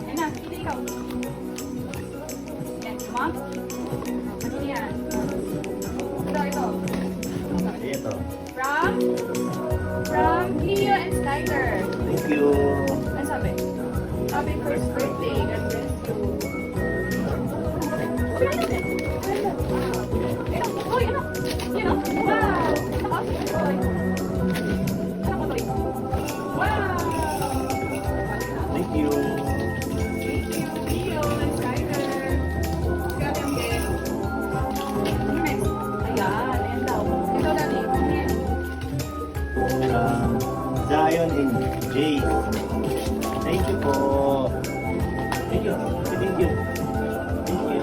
Yan na, hindi ikaw. Yan, mom. Ano yan? Ito. Ito. From Cleo and Snyder. Thank you. Ano sabi? Happy first birthday. God bless you. Uy, ano? Yun o. Wow! Uy. Ano ko to? Wow! Thank you. Cleo and Snyder. Grabe ang gift. Ano next? Ayan, ayan daw. Ito dali. Ano yan? Zion and Jay. Thank you po. Thank you. Thank you. Thank you.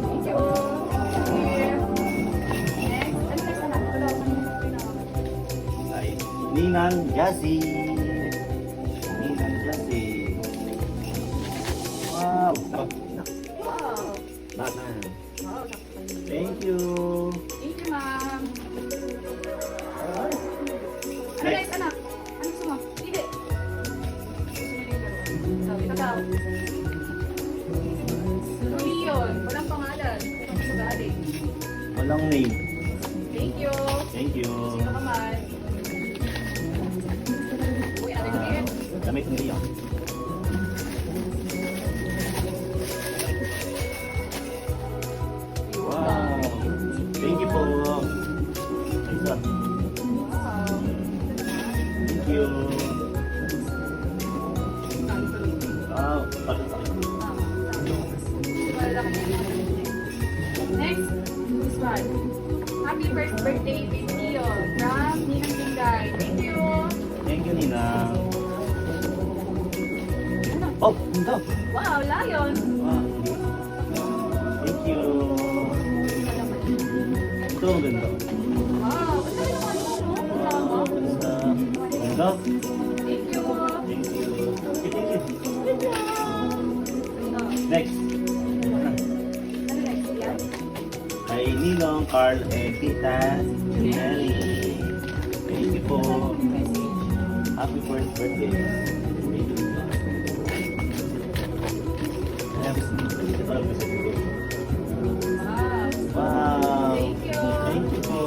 Thank you. Here. Next. Ano next anak? Ito daw. Ay, Ninang Jassy. Ninang Jassy. Wow. Wow. Batman. Wow, sakto. Thank you. Thank you, ma'am. Ano next, anak? Ano gusto mo? Hindi. Ito daw. Leon. Walang pangalan. Ito gusto galing. Walang name. Thank you. Thank you. Sino ka man? Uy, ano yung Damit ni Leon. Wow. Thank you po. Isa. Thank you. Wow. Next, this one. Happy first birthday, Miss Leo. From Ninang Tinday. Thank you. Thank you, Nina. Oh, ito. Wow, lion. Wow. Thank you. Ito, ang ganda. Wow, basta rin naman ito, no? Wala mo. Ganda. Ganda. Thank you. Thank you. Okay, thank you. Good job. Next. Ano next? Yan? Kay Ninong, Carl, and Tita Nelly. Thank you po. Happy first birthday. Thank you. Wow. Wow. Thank you. Thank you po.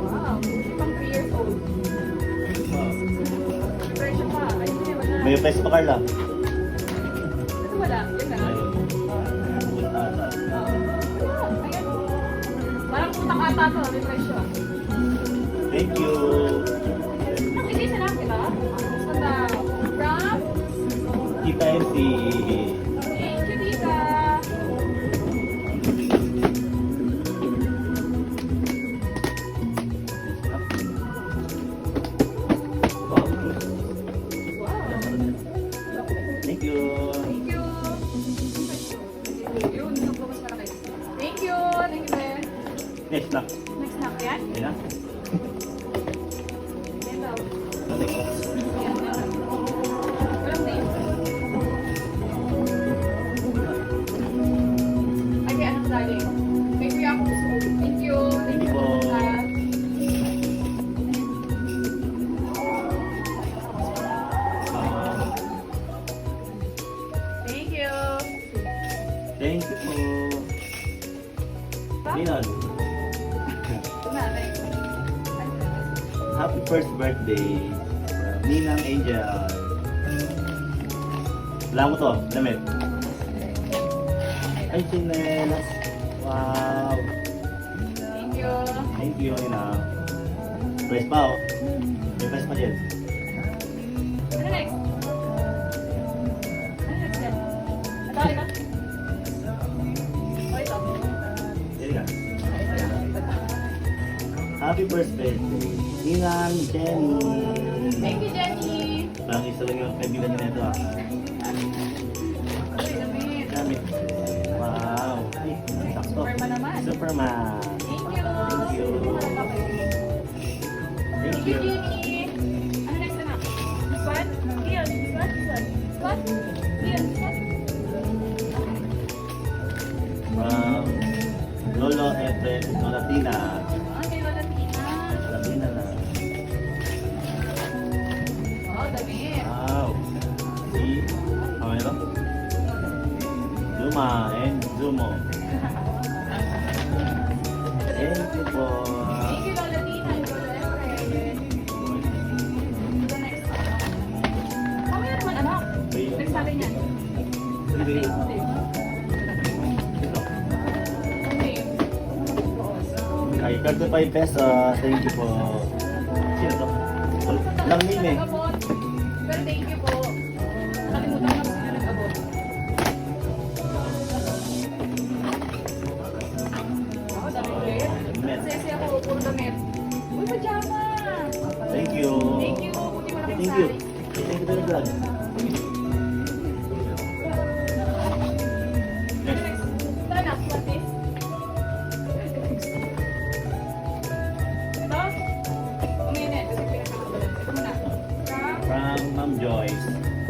Wow. Pang 3 years old. Presyo pa. Ayun na, wala. May price pa, Carla. Ito wala. Yun na. Ayan. Parang utang ata to. May presyo. Thank you. Hindi sa lang kita. Gusto na. From? Tita MC. Thank you, Tita. Wow. Thank you. Thank you. Yun, nagbukas para kayo. Thank you. Thank you, Ben. Next na. Next na, yan? Yan na. Yan daw. Next. Yan, yan. Walang name. Ay, kaya anong galing? May kuya ako gusto. Thank you. Thank you. po. Thank you. Thank you po. Ninon, Nanay. happy first birthday. Ninang Angel. Wala mo to, damit. Ay, sinelas. Wow. Thank you. Thank you, Nina. Press pa, oh. May press pa dyan. Ano next? Ano next yan? Ito, ito. Oh, ito. Dili ka. Ito yan. Happy birthday, Ninang Jenny. Thank you, Jenny. Parang isa lang yung kaibigan niyo na ito, ah. Uy, damit. Damit. Wow. Ay, sakto. Superman naman. Superman. Thank you. Thank you. Thank Thank you, you. Jenny. Ano next anak? This one? Leon, this one? This one? This one? Leon, this one? Lolo Efren Latina. Ah, kay Lola Tina. Latina na. Zuma and Zumo. Thank you po. Thank you, Lola Tina and Lola Efren. The next one. Mamaya naman, anak. Next natin yan. Sige. Okay. Ito. Okay. Ay, 35 pesos. Thank you po. Sino to? Lang name eh. Nag-abot. Pero thank you po. Nakalimutan ko na sino nag-abot. Ako, dami ulit. Sesi ako, puro damit. Uy, pajama! Thank you. Thank you. Buti mo na Thank you. size. Thank you to the vlog. Next. Ito na, what is? Ito? Uminit, kasi pinakakabalan. Ito muna. From Ma'am Joyce.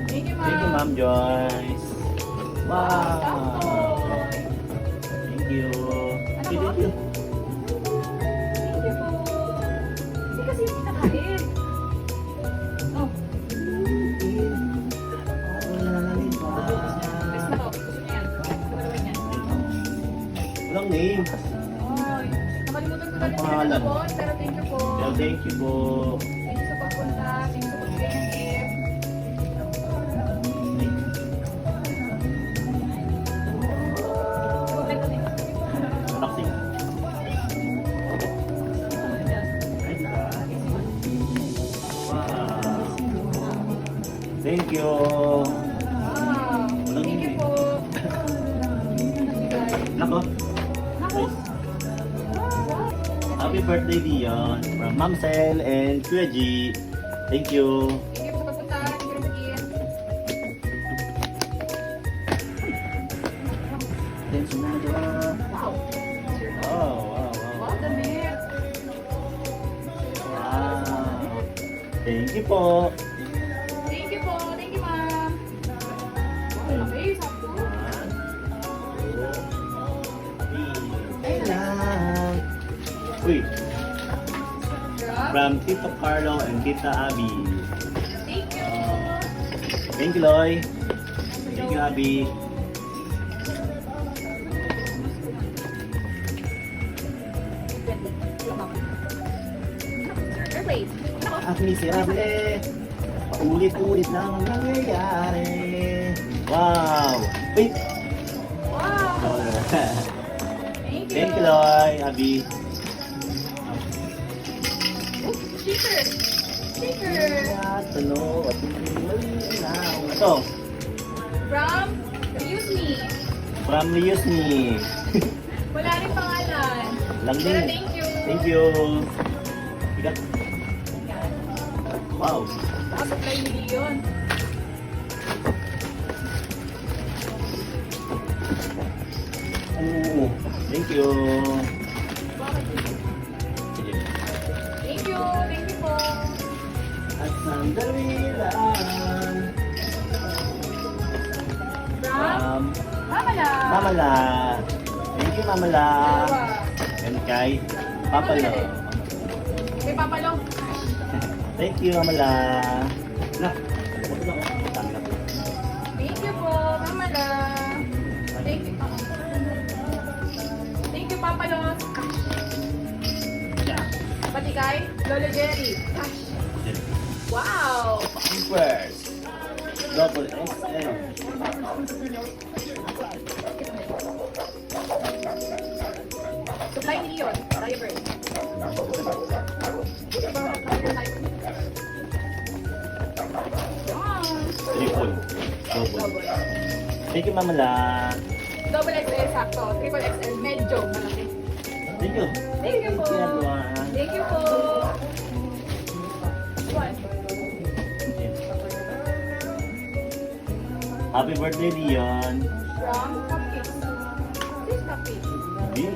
Thank you, ma'am. Thank you, Ma'am Joyce. Wow. Tapos, Thank you. Ano Thank po? you. thank you po. Hindi kasi yung pinakain. Oh, next na to. Gusto niyo yan? Gawin yan. Walang name. Ay, nakalimutan ko na rin sila Pangalan. nag-abot, pero thank you po. Well, thank you po. Thank you sa pagpunta. Thank you sa pagbigay ng gift. Huwag lang kami. Relaxing. Wow. Thank you. Wow. Thank you po. Nako. Naku. Happy birthday, Dion. From Ma'am Sel and Kuya G. Thank you. Thank you sa pagpunta. Thank you sa gift. Thanks, Nado. Wow. Oh, wow, Wow, wow. damit. Wow. Thank you po. Thank you po. Thank you, ma'am. Wow, okay. Sakto. Ayun lang. Uy, Grab. from Tito Carlo and Tita Abby. Thank you. Thank you, Loy. Thank you, Abby. Wait. At miserable. Paulit-ulit lang ang nangyayari. Wow. Wait. Wow. Thank you. Thank you, Loy, Abby. Sticker. Sticker. Ito, From Use Me. from Use Me. Wala rin pangalan. Lang Pero din. thank you. Thank you. Bigat. Yan. Wow. Nakasapply ni Leon. Oo. Thank you. Sige. Thank you. Thank you po. At sandali lang. From Mama La. Mama La. Thank you, Mama La. Dalawa. And kay Papa Lo. Kay Papa Lo. Thank you, Mama La. Nak. Huwag na ako. Tanggap. Thank you po, Mama La. Thank you. Thank you, Papa Lo. Yeah. Pati kay Lolo Jerry. Wow! Pampers. Double XL. Supply ni Leon. Diaper. Yan. Triple. Double. Double. Thank you, Mama La. Double XL sakto. Triple XL medyo malaki. Thank you. Thank you po. Thank you, everyone. Thank you po. One. Happy birthday, Leon. From Cupcakes. This Cupcakes. Bill.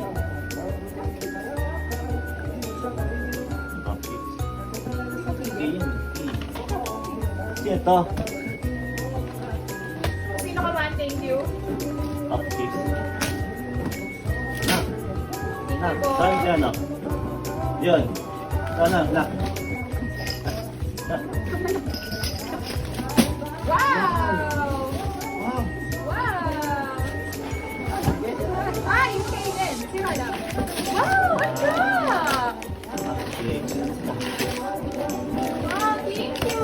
Cupcakes. Okay, yun. Sino to? Sino ka man? Thank you. Cupcakes. Thank Nak, you po. saan siya, nak? Yun. Sana, nak. Wow! Wow. Wow! Okay. Wow, thank you!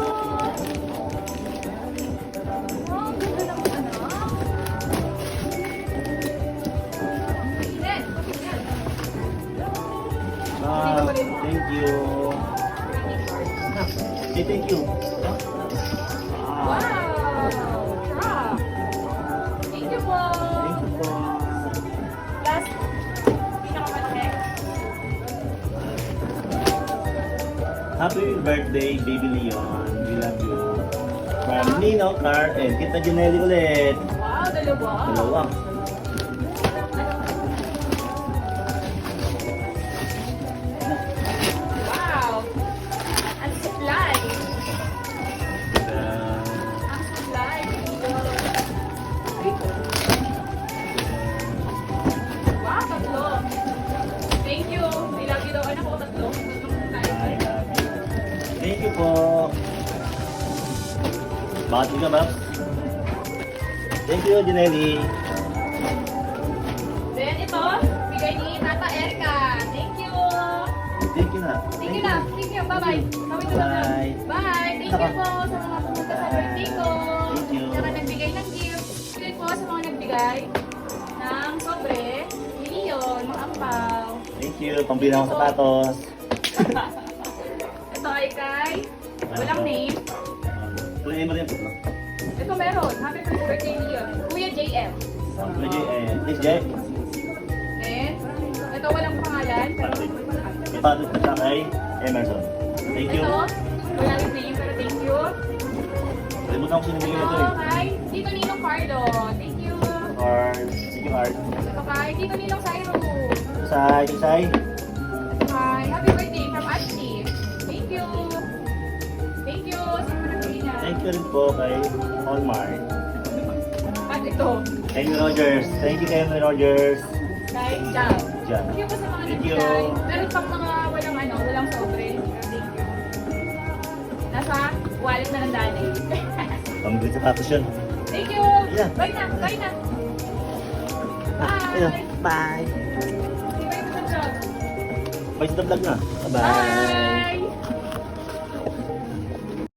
Wow, ang ganda ng anak. Yan, yan. Ah, thank you. Say thank you. Wow! Sarap! Thank you po! Thank you po. Last, pinakamalaki. Happy birthday, Baby Leon. We love you. From Nino, Car, and Tita Janelli ulit. Wow, dalawa. Dalawa. Wow! Ang supply. Uh, Ang supply. Wow, tatlo. Thank you. I love you daw. Anak ko, tatlo. Tatlong tayo. I love you. Thank you po. Bakit ka ba? Thank you, Janelli. Then ito, bigay ni Tata Erica. Thank you. Thank you na. Thank you na. Thank you. Bye-bye. Kami to lang. Bye. Bye. Thank you po sa mga pumunta sa birthday ko. Thank you. Saka nagbigay ng gift. Thank po sa mga nagbigay ng sobre, miliyon, mga ampaw. Thank you. Pambili ng sapatos. Ito ay kay walang name. Tuloy mo rin po. Ito meron. Happy birthday niyo. Kuya JM. Please, Jay. And ito walang pangalan. Ipatot na siya kay Emerson. Thank you. Ito, wala rin name pero thank you. Kalimutan ko sinibigay ito Ito eh. kay Tito Ninong Carlo. Thank you. Cards. Thank you, Cards. Ito kay Tito Ninong Sairo. Isay, Isay. Ito kay Happy birthday from Ashley. Thank you. Thank you. Sino na niya? Thank you rin po kay Hallmark. At ito, Amy Rogers. Thank you kay Amy Rogers. kay Jam. Diyan. Thank you po sa mga Thank you. nagbigay. Meron pang mga walang sobre. Thank you. Nasa wallet na ng daddy. Pambili sa sapatos yun. Thank you. Yeah. Bye na. Bye na. Ayun. Bye. Bye. Bye. Bye. Bye sa vlog na. Bye. Bye.